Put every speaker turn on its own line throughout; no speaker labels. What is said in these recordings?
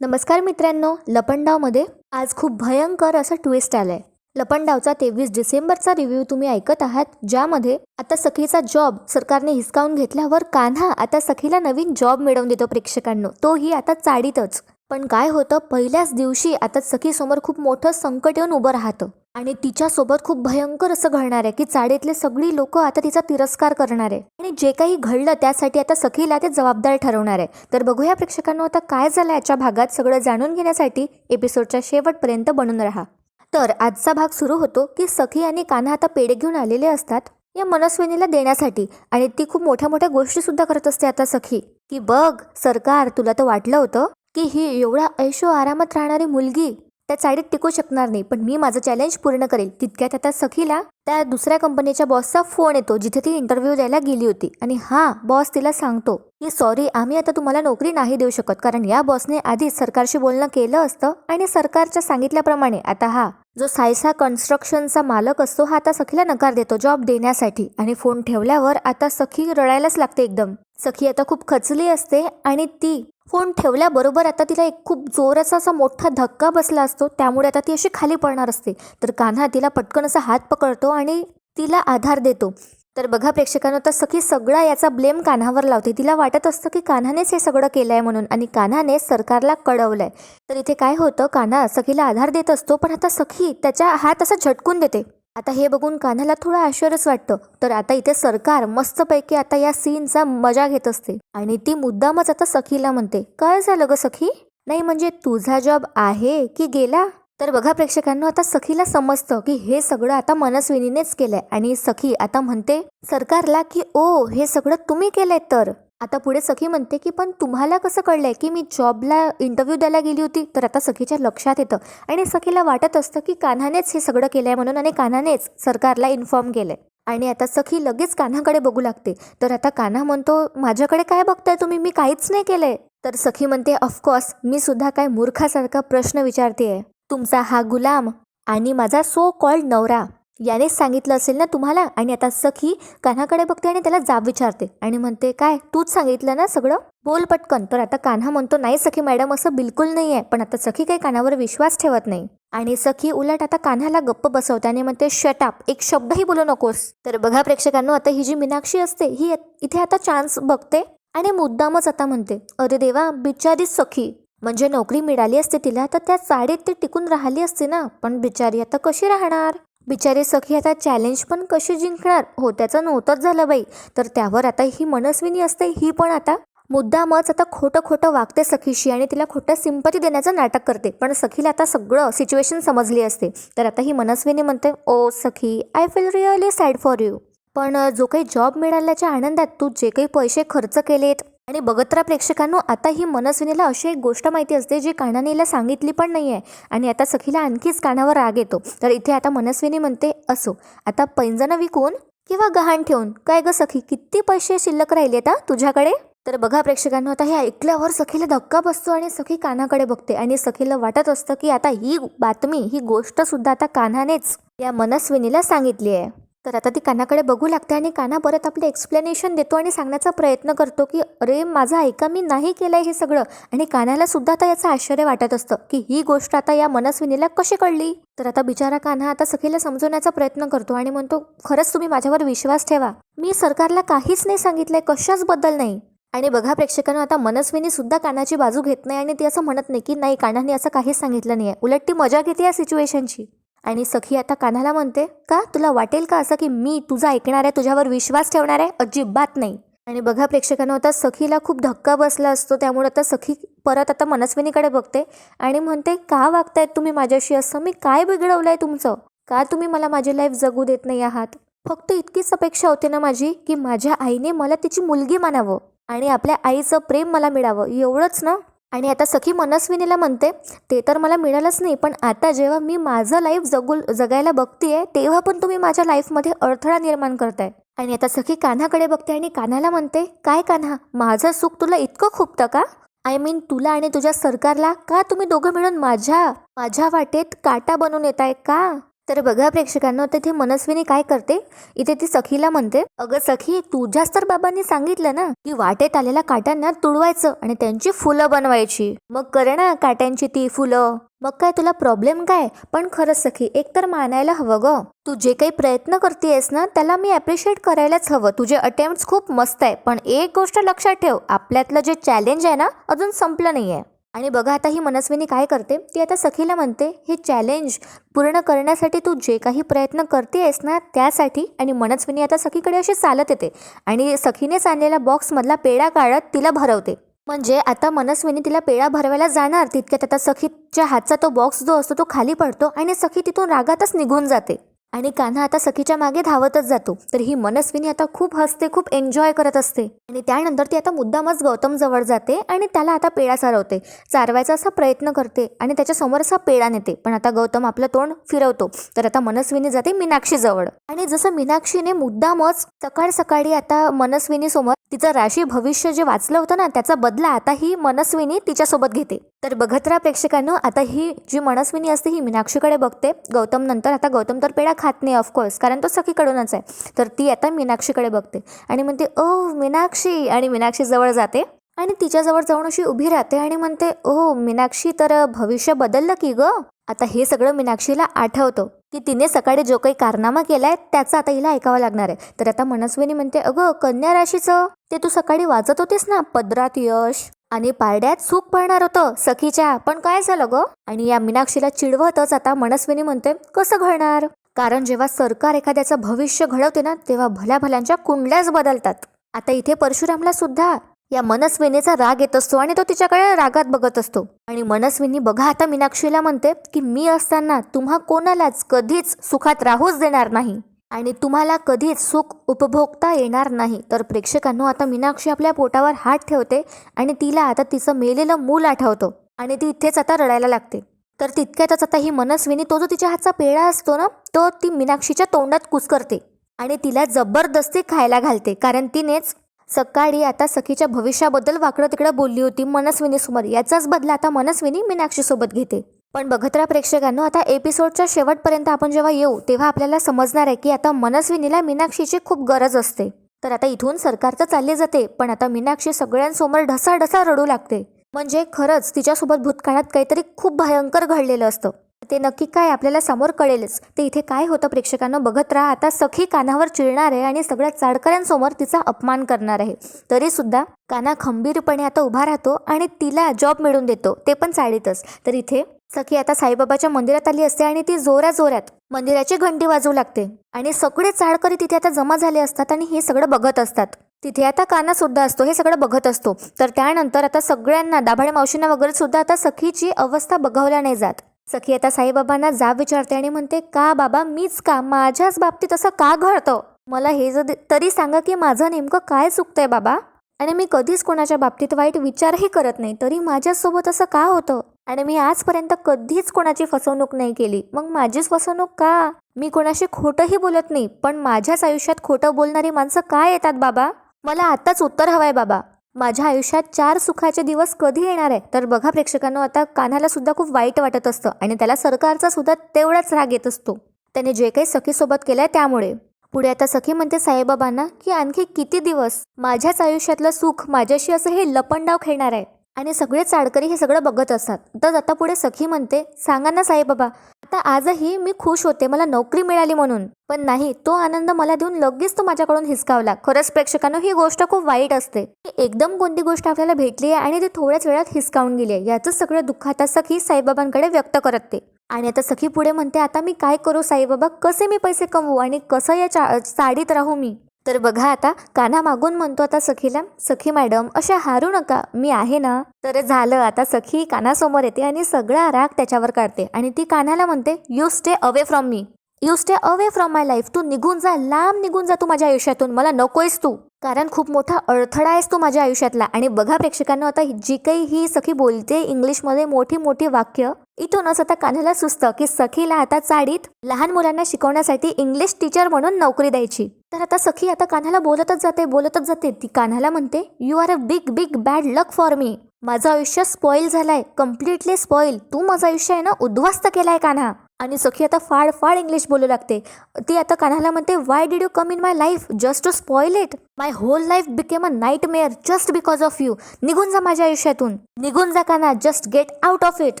नमस्कार मित्रांनो, लपंडावमध्ये आज खूप भयंकर असा ट्विस्ट आलाय. लपंडावचा 23 डिसेंबरचा रिव्ह्यू तुम्ही ऐकत आहात, ज्यामध्ये आता सखीचा जॉब सरकारने हिसकावून घेतल्यावर कान्हा आता सखीला नवीन जॉब मिळवून देतो प्रेक्षकांनो, तोही आता चाळीतच. पण काय होतं, पहिल्याच दिवशी आता सखीसमोर खूप मोठं संकट येऊन उभं राहतं आणि तिच्यासोबत खूप भयंकर असं घडणार आहे की चाळीतले सगळी लोक आता तिचा तिरस्कार करणार आहे आणि जे काही घडलं त्यासाठी आता सखीला ते जबाबदार ठरवणार आहे. तर बघूया प्रेक्षकांनो आता काय झालं याच्या भागात, सगळं जाणून घेण्यासाठी एपिसोडच्या शेवटपर्यंत बनून राहा. तर आजचा भाग सुरू होतो की सखी आणि कान्हा आता पेढे घेऊन आलेले असतात या मनस्विनीला देण्यासाठी आणि ती खूप मोठ्या मोठ्या गोष्टी सुद्धा करत असते आता सखी, की बघ सरकार, तुला तर वाटलं होतं की ही एवढ्या ऐशो आरामात राहणारी मुलगी त्या चाळीत टिकू शकणार नाही, पण मी माझं चॅलेंज पूर्ण करेल. तितक्यात आता सखीला त्या दुसऱ्या कंपनीच्या बॉसचा फोन येतो जिथे ती इंटरव्ह्यू द्यायला गेली होती आणि हा बॉस तिला सांगतो की सॉरी, आम्ही आता तुम्हाला नोकरी नाही देऊ शकत, कारण या बॉसने आधीच सरकारशी बोलणं केलं असतं आणि सरकारच्या सांगितल्याप्रमाणे आता हा जो सायसा कन्स्ट्रक्शनचा मालक असतो हा आता सखीला नकार देतो जॉब देण्यासाठी. आणि फोन ठेवल्यावर आता सखी रडायलाच लागते एकदम. सखी आता खूप खचली असते आणि ती फोन ठेवल्याबरोबर आता तिला एक खूप जोराचा असा मोठा धक्का बसला असतो, त्यामुळे आता ती अशी खाली पडणार असते. तर कान्हा तिला पटकन असा हात पकडतो आणि तिला आधार देतो. तर बघा प्रेक्षकांना, तर सखी सगळा याचा ब्लेम कान्हावर लावते. तिला वाटत असतं की कान्हानेच हे सगळं केलंय म्हणून आणि कान्हाने सरकारला कळवलंय. तर इथे काय होतं, कान्हा सखीला आधार देत असतो पण आता सखी त्याच्या हात असा झटकून देते. आता हे बघून कान्हाला थोडं आश्चर्यच वाटतं. तर आता इथे सरकार मस्तपैकी आता या सीनचा मजा घेत असते आणि ती मुद्दामच आता सखीला म्हणते, काय झालं ग सखी? नाही म्हणजे तुझा जॉब आहे की गेला? तर बघा प्रेक्षकांना, आता सखीला समजतं की हे सगळं आता मनस्विनीनेच केलंय आणि सखी आता म्हणते सरकारला की ओ, हे सगळं तुम्ही केलंय. तर आता पुढे सखी म्हणते की पण तुम्हाला कसं कळलंय की मी जॉबला इंटरव्ह्यू द्यायला गेली होती? तर आता सखीच्या लक्षात येतं आणि सखीला वाटत असतं की कान्हानेच हे सगळं केलंय म्हणून आणि कान्हानेच सरकारला इन्फॉर्म केलंय. आणि आता सखी लगेच कान्हाकडे बघू लागते. तर आता कान्हा म्हणतो, माझ्याकडे काय बघताय तुम्ही, मी काहीच नाही केलंय. तर सखी म्हणते, ऑफकोर्स मी सुद्धा काय मूर्खासारखा प्रश्न विचारतेय. तुमचा हा गुलाम आणि माझा सो कॉल्ड नवरा यानेच सांगितलं असेल ना तुम्हाला? आणि आता सखी कान्हाकडे बघते आणि त्याला जाब विचारते आणि म्हणते, काय तूच सांगितलं ना सगळं, बोल पटकन. तर आता कान्हा म्हणतो, नाही सखी मॅडम, असं बिलकुल नाही आहे. पण आता सखी काही कानावर विश्वास ठेवत नाही आणि सखी उलट आता कान्हाला गप्प बसवते आणि म्हणते, शट अप, एक शब्दही बोलू नकोस. तर बघा प्रेक्षकांनो, आता ही जी मीनाक्षी असते ही इथे आता चान्स बघते आणि मुद्दामच आता म्हणते, अरे देवा, बिचारी सखी, म्हणजे नोकरी मिळाली असते तिला तर त्या चाळीत ती टिकून राहिली असते ना, पण बिचारी आता कशी राहणार? बिचारी सखी आता चॅलेंज पण कशी जिंकणार? हो, त्याचं नव्हतंच झालं बाई. तर त्यावर आता ही मनस्विनी असते, ही पण आता मुद्दामच आता खोटं खोटं वागते सखीशी आणि तिला खोटं सिंपती देण्याचं नाटक करते. पण सखीला आता सगळं सिच्युएशन समजली असते. तर आता ही मनस्विनी म्हणते, ओ सखी, I feel really sad for you. पण जो काही जॉब मिळाल्याच्या आनंदात तू जे काही पैसे खर्च केलेत, आणि बघत राहा प्रेक्षकांनो, आता ही मनस्विनीला अशी एक गोष्ट माहिती असते जी कान्हानीला सांगितली पण नाही आहे आणि आता सखीला आणखीच कानावर राग येतो. तर इथे आता मनस्विनी म्हणते, असो, आता पैंजण विकून किंवा गहाण ठेवून काय ग सखी, किती पैसे शिल्लक राहिलेत तुझ्याकडे? तर बघा प्रेक्षकांनो, आता हे ऐकल्यावर सखीला धक्का बसतो आणि सखी कान्हाकडे बघते आणि सखीला वाटत असतं की आता ही बातमी, ही गोष्ट सुद्धा आता कान्हानेच या मनस्विनीला सांगितली आहे. तर आता ती कानाकडे बघू लागते आणि कान्हा परत आपले एक्सप्लेनेशन देतो आणि सांगण्याचा प्रयत्न करतो की अरे माझं ऐका, मी नाही केलंय हे सगळं. आणि कान्हाला सुद्धा आता याचं आश्चर्य वाटत असतं की ही गोष्ट आता या मनस्विनीला कशी कळली. तर आता बिचारा कान्हा आता सखीला समजवण्याचा प्रयत्न करतो आणि म्हणतो, खरंच तुम्ही माझ्यावर विश्वास ठेवा, मी सरकारला काहीच नाही सांगितलंय, कशाच बद्दल नाही. आणि बघा प्रेक्षकांना, आता मनस्विनी सुद्धा कानाची बाजू घेत नाही आणि ती असं म्हणत नाही की नाही, कान्हाने असं काहीच सांगितलं नाहीये, उलट ती मजा घेते या सिच्युएशनची. आणि सखी आता कान्हाला म्हणते, का तुला वाटेल का असं की मी तुझा ऐकणार आहे, तुझ्यावर विश्वास ठेवणार आहे? अजिबात नाही. आणि बघा प्रेक्षकांना, आता सखीला खूप धक्का बसला असतो, त्यामुळे आता सखी परत आता मनस्विनीकडे बघते आणि म्हणते, का वागतायत तुम्ही माझ्याशी असं? मी काय बिघडवलंय तुमचं? का तुम्ही मला माझी लाईफ जगू देत नाही आहात? फक्त इतकीच अपेक्षा होती ना माझी की माझ्या आईने मला तिची मुलगी मानावं आणि आपल्या आईचं प्रेम मला मिळावं, एवढंच ना? आणि आता सखी मनस्विनीला म्हणते, ते तर मला मिळालंच नाही, पण आता जेव्हा मी माझं लाईफ जगायला बघतीये तेव्हा पण तुम्ही माझ्या लाईफमध्ये अडथळा निर्माण करताय. आणि आता सखी कान्हाकडे बघते आणि कान्हाला म्हणते, काय कान्हा, माझं सुख तुला इतकं खुपतं का? आय मीन तुला आणि तुझ्या सरकारला, का तुम्ही दोघं मिळून माझ्या वाटेत काटा बनून येताय का? तर बघा प्रेक्षकांनो, तिथे मनस्विनी काय करते, इथे ती सखीला म्हणते, अगं सखी, तुझ्याच तर बाबांनी सांगितलं ना की वाटेत आलेल्या काट्यांना तुडवायचं आणि त्यांची फुलं बनवायची. मग कर ना काट्यांची ती फुलं. मग काय तुला प्रॉब्लेम काय? पण खरंच सखी, एक तर मानायला हवं ग, तू जे काही प्रयत्न करतेयस ना त्याला मी अप्रिशिएट करायलाच हवं. तुझे अटेम्प्ट खूप मस्त आहे, पण एक गोष्ट लक्षात ठेव, आपल्यातलं जे चॅलेंज आहे ना अजून संपलं नाहीये. आणि बघा आता ही मनस्विनी काय करते, ती आता सखीला म्हणते, हे चॅलेंज पूर्ण करण्यासाठी तू जे काही प्रयत्न करतेयस ना त्यासाठी. आणि मनस्विनी आता सखीकडे अशी चालत येते आणि सखीनेच आणलेल्या बॉक्समधला पेढा काढत तिला भरवते. म्हणजे आता मनस्विनी तिला पेढा भरवायला जाणार तितक्यात आता सखीच्या हातचा तो बॉक्स जो असतो तो खाली पडतो आणि सखी तिथून रागातच निघून जाते. आणि कान्हा आता सखीच्या मागे धावतच जातो. तर ही मनस्विनी आता खूप हसते, खूप एन्जॉय करत असते. आणि त्यानंतर ती आता मुद्दामच गौतम जवळ जाते आणि त्याला आता पेढा चारवते, चारवायचा असा प्रयत्न करते आणि त्याच्या समोर असा पेढा नेते. पण आता गौतम आपलं तोंड फिरवतो. तर आता मनस्विनी जाते मीनाक्षी जवळ आणि जसं मीनाक्षीने मुद्दामच सकाळ सकाळी आता मनस्विनी समोर तिचं राशी भविष्य जे वाचलं होतं ना त्याचा बदला आता ही मनस्विनी तिच्यासोबत घेते. तर बघत राहा प्रेक्षकांनो, आता ही जी मनस्विनी असते ही मीनाक्षीकडे बघते गौतम नंतर. आता गौतम तर पेढा खात नाही ऑफकोर्स, कारण तो सखीकडूनच आहे. तर ती आता मीनाक्षीकडे बघते आणि म्हणते, ओ मीनाक्षी, आणि मीनाक्षी जवळ जाते आणि तिच्याजवळ जाऊन अशी उभी राहते आणि म्हणते, ओ मीनाक्षी, तर भविष्य बदललं की ग? आता हे सगळं मीनाक्षीला आठवतं की तिने सकाळी जो काही कारनामा केलाय त्याचा आता हिला ऐकावं लागणार आहे. तर आता मनस्विनी म्हणते, अगं कन्या राशीचं ते तू सकाळी वाचत होतीस ना, पदरात यश आणि पारड्यात सुख पडणार होतं सखीच्या, पण काय झालं ग? आणि या मीनाक्षीला चिडवतच आता मनस्विनी म्हणते, कसं घडणार? कारण जेव्हा सरकार एखाद्याचं भविष्य घडवते ना तेव्हा भल्या भल्यांच्या कुंडल्याच बदलतात. आता इथे परशुरामला सुद्धा या मनस्विनीचा राग येत असतो आणि तो तिच्याकडे रागात बघत असतो. आणि मनस्विनी बघा आता मीनाक्षीला म्हणते की मी असताना तुम्हा कोणालाच कधीच सुखात राहूच देणार नाही आणि तुम्हाला कधीच सुख उपभोगता येणार नाही. तर प्रेक्षकांनो, आता मीनाक्षी आपल्या पोटावर हात ठेवते आणि तिला आता तिचं मेलेलं मूल आठवतं आणि ती इथेच आता रडायला लागते. तर तितक्यातच आता ही मनस्विनी तो जो तिच्या हातचा पेढा असतो ना तो ती मीनाक्षीच्या तोंडात कुस्करते आणि तिला जबरदस्ती खायला घालते. कारण तिनेच सकाळी आता सखीच्या भविष्याबद्दल वाकडं तिकडं बोलली होती मनस्विनी समोर. याचाच बदला आता मनस्विनी मीनाक्षी सोबत घेते. पण बघत राहा प्रेक्षकांनो, आता एपिसोडच्या शेवटपर्यंत आपण जेव्हा येऊ तेव्हा आपल्याला समजणार आहे की आता मनस्विनीला मीनाक्षीची खूप गरज असते. तर आता इथून सरकार तर चालली जाते, पण आता मीनाक्षी सगळ्यांसमोर ढसाढसा रडू लागते. म्हणजे खरंच तिच्यासोबत भूतकाळात काहीतरी खूप भयंकर घडलेलं असतं. ते नक्की काय आपल्याला समोर कळेलच. ते इथे काय होतं प्रेक्षकांना बघत राहा. आता सखी कान्हावर चिडणार आहे आणि सगळ्या चाडकऱ्यांसमोर तिचा अपमान करणार आहे. तरी सुद्धा कान्हा खंबीरपणे आता उभा राहतो आणि तिला जॉब मिळवून देतो, ते पण चाळीतच. तर इथे सखी आता साईबाबाच्या मंदिरात आली असते आणि ती जोऱ्या जोऱ्यात मंदिराची घंटी वाजवू लागते आणि सगळे चाळकरी तिथे आता जमा झाले असतात आणि हे सगळं बघत असतात. तिथे आता कान्हा सुद्धा असतो, हे सगळं बघत असतो. तर त्यानंतर आता सगळ्यांना, दाभाडे मावशींना वगैरे सुद्धा आता सखीची अवस्था बघावल्या नाही जात. सखी आता साईबाबांना जाब विचारते आणि म्हणते, का बाबा, मीच का? माझ्याच बाबतीत असं का घडतं? मला हे तरी सांगा की माझं नेमकं काय चुकतंय बाबा? आणि मी कधीच कोणाच्या बाबतीत वाईट विचारही करत नाही, तरी माझ्यासोबत असं का होतं? आणि मी आजपर्यंत कधीच कोणाची फसवणूक नाही केली, मग माझीच फसवणूक का? मी कोणाशी खोटंही बोलत नाही, पण माझ्याच आयुष्यात खोटं बोलणारी माणसं का येतात बाबा? मला आताच उत्तर हवंय बाबा. माझ्या आयुष्यात 4 सुखाचे दिवस कधी येणार आहे? तर बघा प्रेक्षकांनो, आता कान्हाला सुद्धा खूप वाईट वाटत असतं आणि त्याला सरकारचा सुद्धा तेवढाच राग येत असतो, त्याने जे काही सखीसोबत केलंय त्यामुळे. पुढे आता सखी म्हणते साईबाबांना की आणखी किती दिवस माझ्याच आयुष्यातलं सुख माझ्याशी असं हे लपंडाव खेळणार आहे? आणि सगळे चाडकरी हे सगळं बघत असतात. तर आता पुढे सखी म्हणते, सांगा ना साईबाबा, आता आजही मी खुश होते मला नोकरी मिळाली म्हणून, पण नाही, तो आनंद मला देऊन लगेच तो माझ्याकडून हिसकावला. खरंच प्रेक्षकांनो, ही गोष्ट खूप वाईट असते. एकदम कोणती गोष्ट आपल्याला भेटली आहे आणि ती थोड्याच वेळात हिसकावून गेली आहे, याच सगळं दुःख आता सखी साईबाबांकडे व्यक्त करते. आणि आता सखी पुढे म्हणते, आता मी काय करू साईबाबा? कसे मी पैसे कमवू आणि कसं या साडीत राहू मी? तर बघा आता कान्हा मागून म्हणतो आता सखीला, सखी मॅडम अशा हारू नका, मी आहे ना. तर झालं, आता सखी कान्हासमोर येते आणि सगळा राग त्याच्यावर काढते आणि ती कान्हाला म्हणते, you stay away from me, you stay away from my life. तू निघून जा, लांब निघून जा तू माझ्या आयुष्यातून, मला नकोयस तू, कारण खूप मोठा अडथळा आहेस तू माझ्या आयुष्यातला. आणि बघा प्रेक्षकांना, आता जी काही ही सखी बोलते इंग्लिशमध्ये मोठी मोठी वाक्य, इथूनच आता कान्हाला सुचतं की सखीला आता चाडीत लहान मुलांना शिकवण्यासाठी इंग्लिश टीचर म्हणून नोकरी द्यायची. तर आता सखी आता कान्हाला बोलतच जाते. ती कान्हाला म्हणते, you are a big big bad luck for me. माझं आयुष्य स्पॉइल झालंय, कम्प्लिटली स्पॉइल. तू माझं आयुष्य आहे ना उद्ध्वस्त केलाय कान्हा. आणि सखी आता फाड फाड इंग्लिश बोलू लागते. ती आता कान्हाला म्हणते, why did you come in my life just to spoil it? My whole life became a nightmare just because of you. निघून जा माझ्या आयुष्यातून, निघून जा Kanha, just get out of it.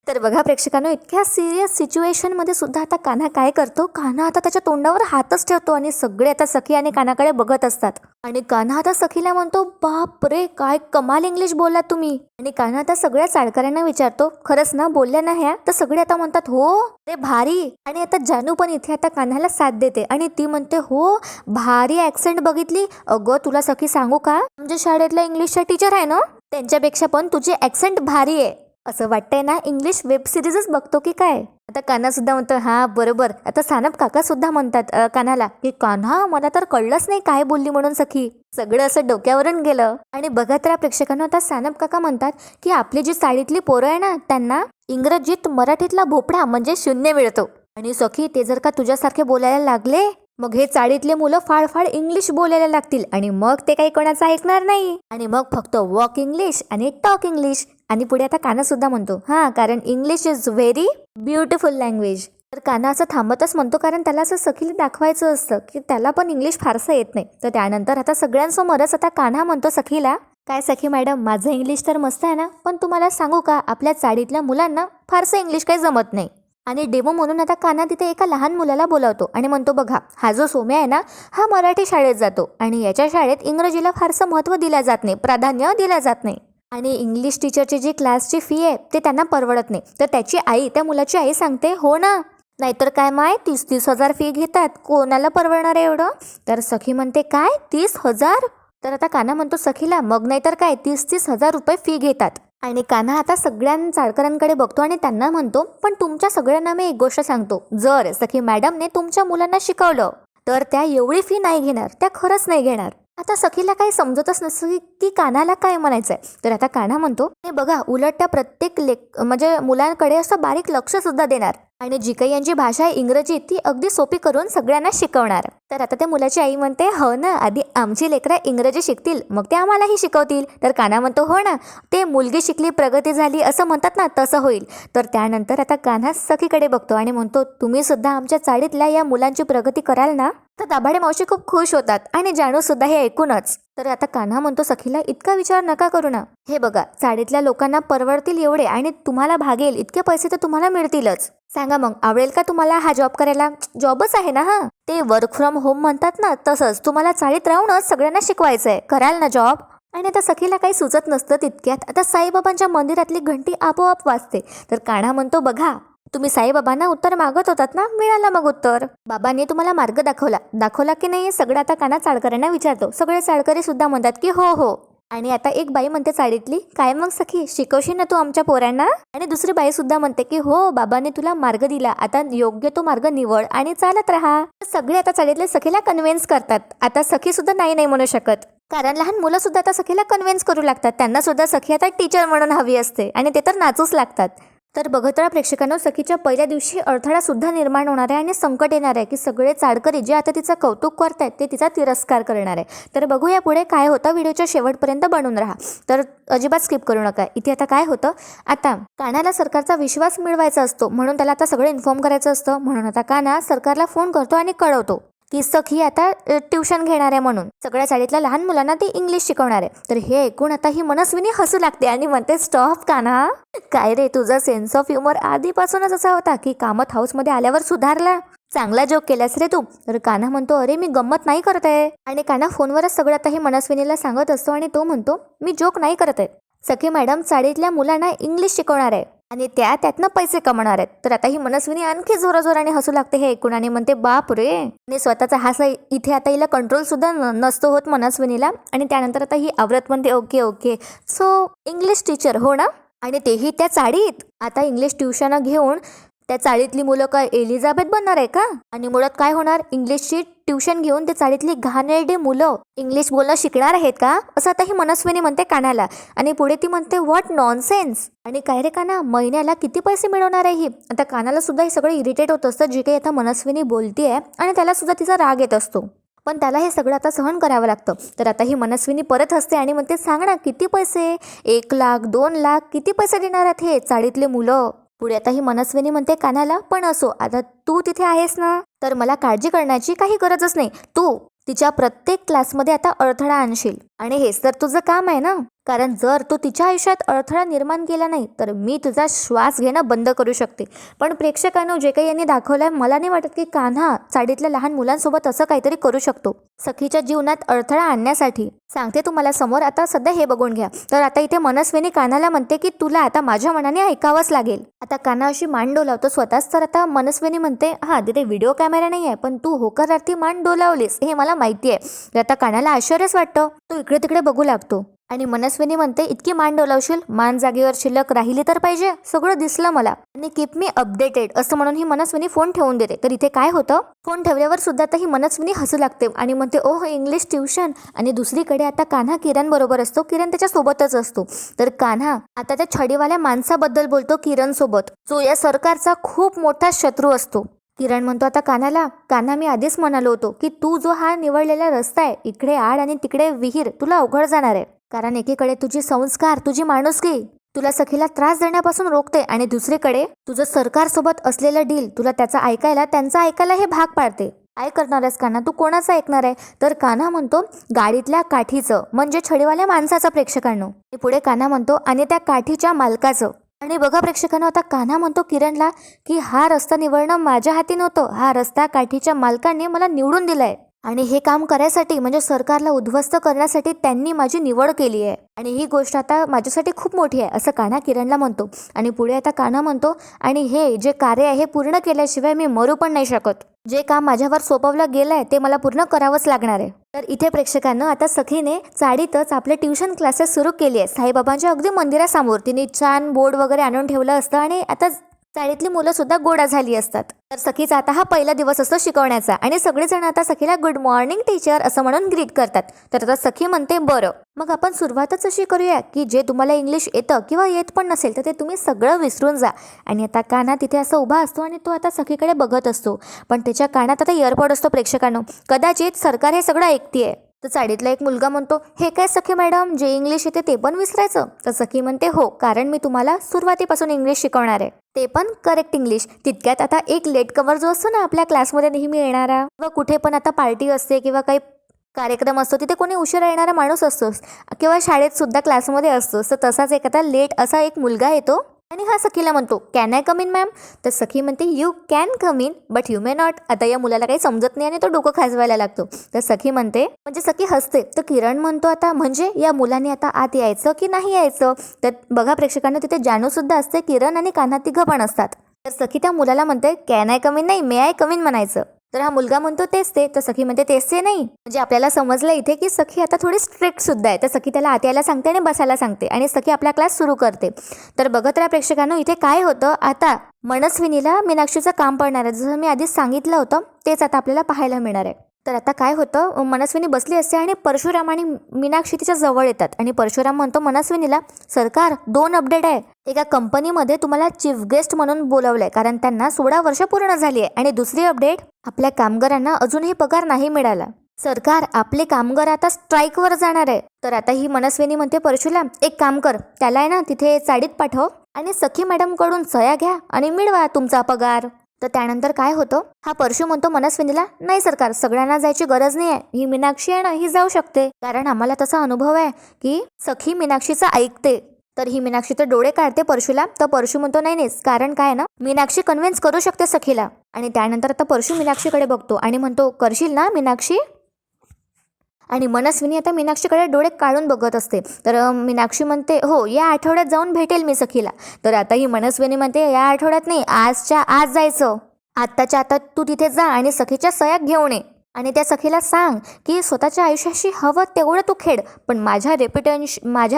तर बघा प्रेक्षकांनो, इतक्या सिरियस सिच्युएशनमध्ये सुद्धा आता कान्हा काय करतो, कान्हा आता त्याच्या तोंडावर हातच ठेवतो आणि सगळे आता सखी आणि कान्हाकडे बघत असतात. आणि कान्हा आता सखीला म्हणतो, बाप रे, काय कमाल इंग्लिश बोललात तुम्ही. आणि कान्हा आता सगळ्या चाळकऱ्यांना विचारतो, खरंच ना बोलल्या ना ह्या? तर सगळे आता म्हणतात, हो रे भारी. आणि आता जानू पण इथे आता कान्हाला साथ देते आणि ती म्हणते, हो भारी ऍक्सेंट बघितली. अगं तुला सखी सांगू का, म्हणजे शाळेतल्या इंग्लिशच्या टीचर आहे ना, त्यांच्यापेक्षा पण तुझी ऍक्सेंट भारी आहे. असं वाटतंय ना इंग्लिश वेब सिरीजच बघतो की काय. आता कान्हा सुद्धा म्हणतो, हा बरोबर. आता सानप काका सुद्धा म्हणतात कान्हाला की, कान्हा मला तर कळलंच नाही काय बोलली म्हणून सखी. सगळं असं डोक्यावरून गेलं. आणि बघा तर प्रेक्षकांना, आता सानप काका म्हणतात की आपली जी चाळीतली पोरं आहे ना, त्यांना इंग्रजीत मराठीतला भोपळा म्हणजे शून्य मिळतो. आणि सखी ते जर का तुझ्यासारखे बोलायला लागले, मग हे चाळीतले मुलं फाडफाड इंग्लिश बोलायला लागतील आणि मग ते काही कोणाचं ऐकणार नाही. आणि मग फक्त वॉक इंग्लिश आणि टॉक इंग्लिश. आणि पुढे आता कान्हा सुद्धा म्हणतो, हा कारण English is very beautiful language. तर कान्हा असं थांबतच म्हणतो, कारण त्याला असं सखीला दाखवायचं असतं की त्याला पण इंग्लिश फारसं येत नाही. तर त्यानंतर आता सगळ्यांसमोरच आता कान्हा म्हणतो सखीला, काय सखी मॅडम, माझं इंग्लिश तर मस्त आहे ना, पण तुम्हाला सांगू का, आपल्या चाळीतल्या मुलांना फारसं इंग्लिश काही जमत नाही. आणि डेमो म्हणून आता कान्हा तिथे एका लहान मुलाला बोलावतो आणि म्हणतो, बघा हा जो सोम्या आहे ना, हा मराठी शाळेत जातो आणि याच्या शाळेत इंग्रजीला फारसं महत्त्व दिलं जात नाही, प्राधान्य दिलं जात नाही. आणि इंग्लिश टीचरची जी क्लासची फी आहे ते त्यांना परवडत नाही. तर त्याची आई, त्या मुलाची आई सांगते, हो ना, नाहीतर काय माय, 30,000 फी घेतात, कोणाला परवडणार आहे एवढं? तर सखी म्हणते, काय 30,000? तर आता कान्हा म्हणतो सखीला, मग नाहीतर काय, 30,000 रुपये फी घेतात. आणि कान्हा आता सगळ्या चाळकऱ्यांकडे बघतो आणि त्यांना म्हणतो, पण तुमच्या सगळ्यांना मी एक गोष्ट सांगतो, जर सखी मॅडमने तुमच्या मुलांना शिकवलं तर त्या एवढी फी नाही घेणार, त्या खरंच नाही घेणार. आता सखीला काही समजतच नसतं की कान्हाला काय म्हणायचंय. तर आता कान्हा म्हणतो, हे बघा, उलट त्या प्रत्येक म्हणजे मुलांकडे असं बारीक लक्ष सुद्धा देणार आणि जी काही यांची भाषा आहे इंग्रजी, ती अगदी सोपी करून सगळ्यांना शिकवणार. तर आता त्या मुलाची आई म्हणते, हो ना, आधी आमची लेकरं इंग्रजी शिकतील, मग ते आम्हालाही शिकवतील. तर कान्हा म्हणतो, हो ना, ते मुलगी शिकली प्रगती झाली असं म्हणतात ना, तसं होईल. तर त्यानंतर आता कान्हा सखीकडे बघतो आणि म्हणतो, तुम्ही सुद्धा आमच्या चाळीतल्या या मुलांची प्रगती कराल ना? तर दाभाडे मावशी खूप खुश होतात आणि जानू सुद्धा हे ऐकूनच. तर आता कान्हा म्हणतो सखीला, इतका विचार नका करू ना, हे बघा, चाळीतल्या लोकांना परवडतील एवढे आणि तुम्हाला भागेल इतके पैसे तर तुम्हाला मिळतीलच. सांगा मग, आवडेल का तुम्हाला हा जॉब करायला? जॉबच आहे ना हा, ते वर्क फ्रॉम होम म्हणतात ना, तसंच तुम्हाला चाळीत राहूनच सगळ्यांना शिकवायचंय, कराल ना जॉब? आणि आता सखीला काही सुचत नसतं तितक्यात आता साईबाबांच्या मंदिरातली घंटी आपोआप वाजते. तर कान्हा म्हणतो, बघा, तुम्ही साईबाबांना उत्तर मागत होतात ना, मिळालं मग उत्तर. बाबांनी तुम्हाला मार्ग दाखवला की नाही, सगळं आता कान्हा चाळकऱ्यांना विचारतो. सगळे चाळकरी सुद्धा म्हणतात की हो हो. आणि आता एक बाई म्हणते चाळीतली, काय मग सखी, शिकवशील ना तू आमच्या पोरांना? आणि दुसरी बाई सुद्धा म्हणते की हो, बाबांनी तुला मार्ग दिला, आता योग्य तो मार्ग निवड आणि चालत राहा. सगळे आता चाळीतले सखीला कन्व्हिन्स करतात. आता सखी सुद्धा नाही नाही म्हणू शकत, कारण लहान मुलं सुद्धा आता सखीला कन्व्हिन्स करू लागतात. त्यांना सुद्धा सखी आता टीचर म्हणून हवी असते आणि ते तर नाचूच लागतात. तर बघत राहा प्रेक्षकांनो, सखीच्या पहिल्या दिवशी अडथळा सुद्धा निर्माण होणार आहे आणि संकट येणार आहे की सगळे चाळकरी जे आता तिचं कौतुक करतायत ते तिचा तिरस्कार करणार आहे. तर बघूया पुढे काय होतं, व्हिडिओच्या शेवटपर्यंत बनून राहा, तर अजिबात स्किप करू नका. इथे आता काय होतं, आता कान्हाला सरकारचा विश्वास मिळवायचा असतो म्हणून त्याला आता सगळं इन्फॉर्म करायचं असतं. म्हणून आता कान्हा सरकारला फोन करतो आणि कळवतो की सखी आता ट्युशन घेणार आहे म्हणून सगळ्या शाळेतल्या लहान मुलांना ती इंग्लिश शिकवणार आहे. तर हे ऐकून आता ही मनस्विनी हसू लागते आणि म्हणते, स्टॉप कान्हा, काय रे, तुझा सेन्स ऑफ ह्युमर आधीपासूनच असा होता की कामत हाऊसमध्ये आल्यावर सुधारला? चांगला जोक केलास रे तू. तर कान्हा म्हणतो, अरे मी गंमत नाही करत आहे. आणि कान्हा फोनवरच सगळं आता ही मनस्विनीला सांगत असतो आणि तो म्हणतो, मी जोक नाही करत आहे, सखी मॅडम चाळीतल्या मुलांना इंग्लिश शिकवणार आहे आणि त्यातनं पैसे कमवणार आहेत. तर आता ही मनस्विनी आणखी जोराजोराने हसू लागते हे ऐकून आणि म्हणते, बाप रे. आणि स्वतःचा हास इथे आता हिला कंट्रोल सुद्धा नसतो होत मनस्विनीला. आणि त्यानंतर आता ही आवरत म्हणते, okay okay, so English teacher हो ना, आणि तेही त्या चाळीत. आता इंग्लिश ट्युशन घेऊन त्या चाळीतली मुलं काय एलिझाबेथ बनणार आहे का? आणि मुळात काय होणार, इंग्लिशची ट्युशन घेऊन ते चाळीतली घाणेरडी मुलं इंग्लिश बोलणं शिकणार आहेत का, असं आता ही मनस्विनी म्हणते कान्हाला. आणि पुढे ती म्हणते, व्हॉट नॉनसेन्स. आणि काय रे कान्हा, महिन्याला किती पैसे मिळवणार आहे ही? आता कान्हाला सुद्धा हे सगळं इरिटेट होत असतं जे काही आता मनस्विनी बोलतीये आणि त्याला सुद्धा तिचा राग येत असतो, पण त्याला हे सगळं आता सहन करावं लागतं. तर आता ही मनस्विनी परत हसते आणि म्हणते, सांग ना किती पैसे, 1 लाख 2 लाख किती पैसे देणार आहेत हे चाळीतले मुलं? पुढे आता ही मनस्विनी म्हणते कान्हाला, पण असो, आता तू तिथे आहेस ना, तर मला काळजी करण्याची काही गरजच नाही. तू तिच्या प्रत्येक क्लासमध्ये आता अडथळा आणशील आणि हेच तर तुझं काम आहे ना. कारण जर तू तिच्या आयुष्यात अडथळा निर्माण केला नाही तर मी तुझा श्वास घेणं बंद करू शकते. पण प्रेक्षकांनो, जे काही यांनी दाखवलंय, मला नाही वाटत की कान्हा चाळीतल्या लहान मुलांसोबत असं काहीतरी करू शकतो. सखीच्या जीवनात अडथळा आणण्यासाठी सांगते तुम्हाला समोर. आता सध्या हे बघून घ्या. तर आता इथे मनस्विनी कान्हाला म्हणते की तुला आता माझ्या मनाने ऐकावंच लागेल. आता कान्हा अशी मान डोलावतो स्वतःच. तर आता मनस्विनी म्हणते, हा तिथे व्हिडिओ कॅमेरा नाही आहे, पण तू होकारार्थी मान डोलावलीस हे मला माहिती आहे. तर आता कान्हाला आश्चर्यच वाटतं. तो इकडे तिकडे बघू लागतो आणि मनस्विनी म्हणते, इतकी मान डोलावशील, मान जागेवर शिल्लक राहिली तर पाहिजे. सगळं दिसलं मला आणि कीप मी अपडेटेड असं म्हणून ही मनस्विनी फोन ठेवून देते. तर इथे काय होतं, फोन ठेवल्यावर सुद्धा आता ही मनस्विनी हसू लागते आणि म्हणते, ओह इंग्लिश ट्युशन. आणि दुसरीकडे आता कान्हा किरण बरोबर असतो. किरण त्याच्या सोबतच असतो. तर कान्हा आता त्या छडीवाल्या माणसाबद्दल बोलतो किरण सोबत, जो या सरकारचा खूप मोठा शत्रू असतो. किरण म्हणतो आता कान्हाला, कान्हा मी आधीच म्हणालो होतो की तू जो हा निवडलेला रस्ता आहे, इकडे आड आणि तिकडे विहीर, तुला अवघड जाणार आहे. कारण एकीकडे तुझी संस्कार, तुझी माणुसकी तुला सखीला त्रास देण्यापासून रोखते आणि दुसरीकडे तुझं सरकारसोबत असलेलं डील तुला त्यांचं ऐकायला हे भाग पाडते. काय करणार आहेस कान्हा, तू कोणाचं ऐकणार आहे? तर कान्हा म्हणतो गाडीतल्या काठीचं, म्हणजे छडीवाल्या माणसाचं. प्रेक्षकांनो, पुढे कान्हा म्हणतो आणि त्या काठीच्या मालकाचं. आणि बघा प्रेक्षकांनो, आता कान्हा म्हणतो किरणला की हा रस्ता निवडणं माझ्या हाती नव्हतं, हा रस्ता काठीच्या मालकाने मला निवडून दिलाय आणि हे काम करायसाठी, म्हणजे सरकारला उद्ध्वस्त करण्यासाठी त्यांनी माझी निवड केली आहे आणि ही गोष्ट आता माझ्यासाठी खूप मोठी आहे असं कान्हा किरणला म्हणतो. आणि पुढे आता कान्हा म्हणतो, आणि हे जे कार्य आहे हे पूर्ण केल्याशिवाय मी मरू पण नाही शकत. जे काम माझ्यावर सोपवलं गेलंय ते मला पूर्ण करावंच लागणार आहे. तर इथे प्रेक्षकांना आता सखीने चाळीतच आपले ट्युशन क्लासेस सुरू केली आहे. साईबाबांच्या अगदी मंदिरासमोर तिने छान बोर्ड वगैरे आणून ठेवलं असतं आणि आता चाळीतली मुलं सुद्धा गोळा झाली असतात. तर सखीचा आता हा पहिला दिवस असतो शिकवण्याचा आणि सगळेजण आता सखीला गुड मॉर्निंग टीचर असं म्हणून ग्रीट करतात. तर आता सखी म्हणते, बरं मग आपण सुरुवातच अशी करूया की जे तुम्हाला इंग्लिश येतं किंवा येत पण नसेल तर ते तुम्ही सगळं विसरून जा. आणि आता कान्हा तिथे असं उभा असतो आणि तो आता सखीकडे बघत असतो, पण त्याच्या कानात आता इयरपॉड असतो. प्रेक्षकांनो, कदाचित सरकार हे सगळं ऐकतेय. तर चाळीतला एक मुलगा म्हणतो, हे काय सखी मॅडम, जे इंग्लिश येते ते पण विसरायचं? तर सखी म्हणते, हो, कारण मी तुम्हाला सुरुवातीपासून इंग्लिश शिकवणार आहे, ते पण करेक्ट इंग्लिश. तितक्यात आता एक लेट कवर जो असतो ना आपल्या क्लासमध्ये नेहमी येणारा, किंवा कुठे पण आता पार्टी असते किंवा काही कार्यक्रम असतो तिथे कोणी उशिरा येणारा माणूस असतोस, किंवा शाळेत सुद्धा क्लासमध्ये असतोस, तर तसाच एक आता लेट असा एक मुलगा येतो आणि हा सखीला म्हणतो, can I come in ma'am? तर सखी म्हणते, you can come in but you may not. आता या मुलाला काही समजत नाही आणि तो डोकं खाजवायला लागतो. तर सखी म्हणते, म्हणजे सखी हसते. तर किरण म्हणतो, आता म्हणजे या मुलाने आता आत यायचं की नाही यायचं? तर बघा प्रेक्षकांना, तिथे जानू सुद्धा असते, किरण आणि कान्हा तिघं पण असतात. तर सखी त्या मुलाला म्हणते, कॅन आय कम इन नाही, मे आय कम इन म्हणायचं. तर हा मुलगा म्हणतो तेच ते. तर सखी म्हणते तेच ते नाही. म्हणजे आपल्याला समजलं इथे की सखी आता थोडी स्ट्रिक्ट सुद्धा आहे. तर सखी त्याला आत यायला सांगते आणि बसायला सांगते आणि सखी आपला क्लास सुरू करते. तर बघत राहा प्रेक्षकांनो, इथे काय होतं, आता मनस्विनीला मीनाक्षीचं काम पडणार आहे. जसं मी आधीच सांगितलं होतं तेच आता आपल्याला पाहायला मिळणार आहे. तर आता काय होतं, मनस्विनी बसली असते आणि परशुराम आणि मीनाक्षी तिच्या जवळ येतात आणि परशुराम म्हणतो मनस्विनीला, सरकार 2 अपडेट आहे. एका कंपनीमध्ये तुम्हाला चीफ गेस्ट म्हणून बोलवलंय कारण त्यांना 16 वर्ष पूर्ण झाली आहे. आणि दुसरी अपडेट, आपल्या कामगारांना अजूनही पगार नाही मिळाला. सरकार, आपले कामगार आता स्ट्राईकवर जाणार आहे. तर आता ही मनस्विनी म्हणते, परशुराम एक काम कर, त्याला आहे ना तिथे चाळीत पाठव आणि सखी मॅडम कडून सह्या घ्या आणि मिळवा तुमचा पगार. तर त्यानंतर काय होतं, हा परशु म्हणतो मनस्विनीला, नाही सरकार, सगळ्यांना जायची गरज नाही आहे, ही मीनाक्षी आहे ना ही जाऊ शकते, कारण आम्हाला तसा अनुभव आहे की सखी मीनाक्षीचं ऐकते. तर ही मीनाक्षी तर डोळे काढते परशुला. तर परशु म्हणतो, नाही नाही, कारण काय ना, मीनाक्षी कन्व्हिन्स करू शकते सखीला. आणि त्यानंतर आता परशु मीनाक्षीकडे बघतो आणि म्हणतो, करशील ना मीनाक्षी? आणि मनस्विनी आता मीनाक्षीकडे डोळे काढून बघत असते. तर मीनाक्षी म्हणते, हो, या आठवड्यात जाऊन भेटेल मी सखीला. तर आता ही मनस्विनी म्हणते, या आठवड्यात नाही, आजच्या आज जायचं, आत्ताच्या आता तू तिथे जा आणि सखीच्या सह्या घेऊन ये आणि त्या सखीला सांग की स्वतःच्या आयुष्याशी हवं तेवढं तू खेळ, पण माझ्या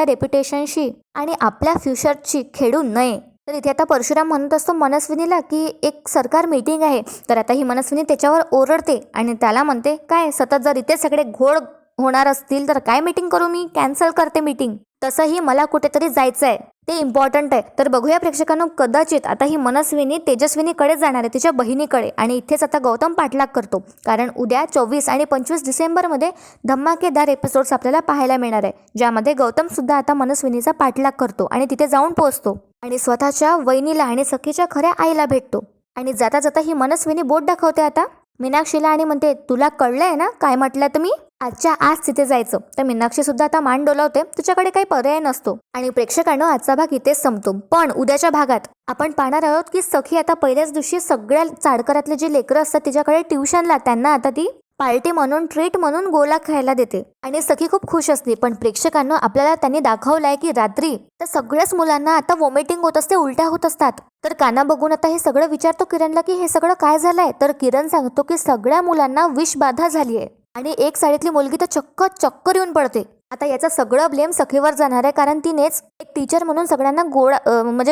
रेप्युटेशनशी आणि आपल्या फ्युचरची खेळू नये. तर इथे आता परशुराम म्हणत असतो मनस्विनीला की एक सरकार मीटिंग आहे. तर आता ही मनस्विनी त्याच्यावर ओरडते आणि त्याला म्हणते, काय सतत जर इथे सगळे घोळ होणार असतील तर काय मीटिंग करू, मी कॅन्सल करते मीटिंग. तसंही मला कुठेतरी जायचं आहे. ते इम्पॉर्टंट आहे. तर बघूया प्रेक्षकांनो, कदाचित आता ही मनस्विनी तेजस्विनीकडे जाणार आहे, तिच्या बहिणीकडे. आणि इथेच आता गौतम पाठलाग करतो, कारण उद्या 24 आणि 25 डिसेंबरमध्ये धमाकेदार एपिसोड्स आपल्याला पाहायला मिळणार आहे, ज्यामध्ये गौतम सुद्धा आता मनस्विनीचा पाठलाग करतो आणि तिथे जाऊन पोहोचतो आणि स्वतःच्या वहिनीला आणि सखीच्या खऱ्या आईला भेटतो. आणि जाता जाता ही मनस्विनी बोट दाखवते आता मीनाक्षीला आणि म्हणते, तुला कळलंय ना काय म्हटलं तुम्ही, आजच्या आज तिथे जायचं. तर मीनाक्षी सुद्धा आता मान डोलावते, तिच्याकडे काही पर्याय नसतो. आणि प्रेक्षकांनो, आजचा भाग इथेच संपतो. पण उद्याच्या भागात आपण पाहणार आहोत की सखी आता पहिल्याच दिवशी सगळ्या चाडकरातले जे लेकरं असतात तिच्याकडे ट्युशनला, त्यांना आता ती पार्टी म्हणून, ट्रीट म्हणून गोला खायला देते आणि सखी खूप खुश असते. पण प्रेक्षकांनो, आपल्याला त्यांनी दाखवलंय की रात्री तर सगळ्याच मुलांना आता वॉमिटिंग होत असते, उलट्या होत असतात. तर काना बघून आता हे सगळं विचारतो किरणला की हे सगळं काय झालंय. तर किरण सांगतो की सगळ्या मुलांना विषबाधा झाली आहे आणि एक साडीतली मुलगी तर चक्कर येऊन पडते. आता याचा सगळं ब्लेम सखीवर जाणार आहे, कारण तिनेच एक टीचर म्हणून सगळ्यांना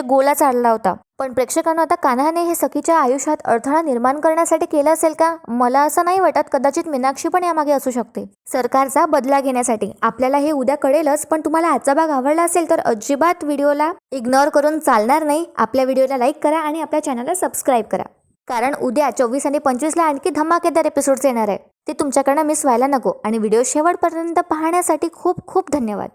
गोला चालला होता. पण प्रेक्षकांना, आता कान्हाने हे सखीच्या आयुष्यात अडथळा निर्माण करण्यासाठी केलं असेल का? मला असं नाही वाटत. कदाचित मीनाक्षी पण यामागे असू शकते, सरकारचा बदला घेण्यासाठी. आपल्याला हे उद्या कळेलच. पण तुम्हाला आजचा भाग आवडला असेल तर अजिबात व्हिडिओला इग्नोर करून चालणार नाही. आपल्या व्हिडिओला लाईक करा आणि आपल्या चॅनलला सबस्क्राईब करा, कारण उद्या 24 आणि 25ला आणखी धमाकेदार एपिसोड्स येणार आहे. ते तुमच्याकडनं मिस व्हायला नको. आणि व्हिडिओ शेवटपर्यंत पाहण्यासाठी खूप खूप धन्यवाद.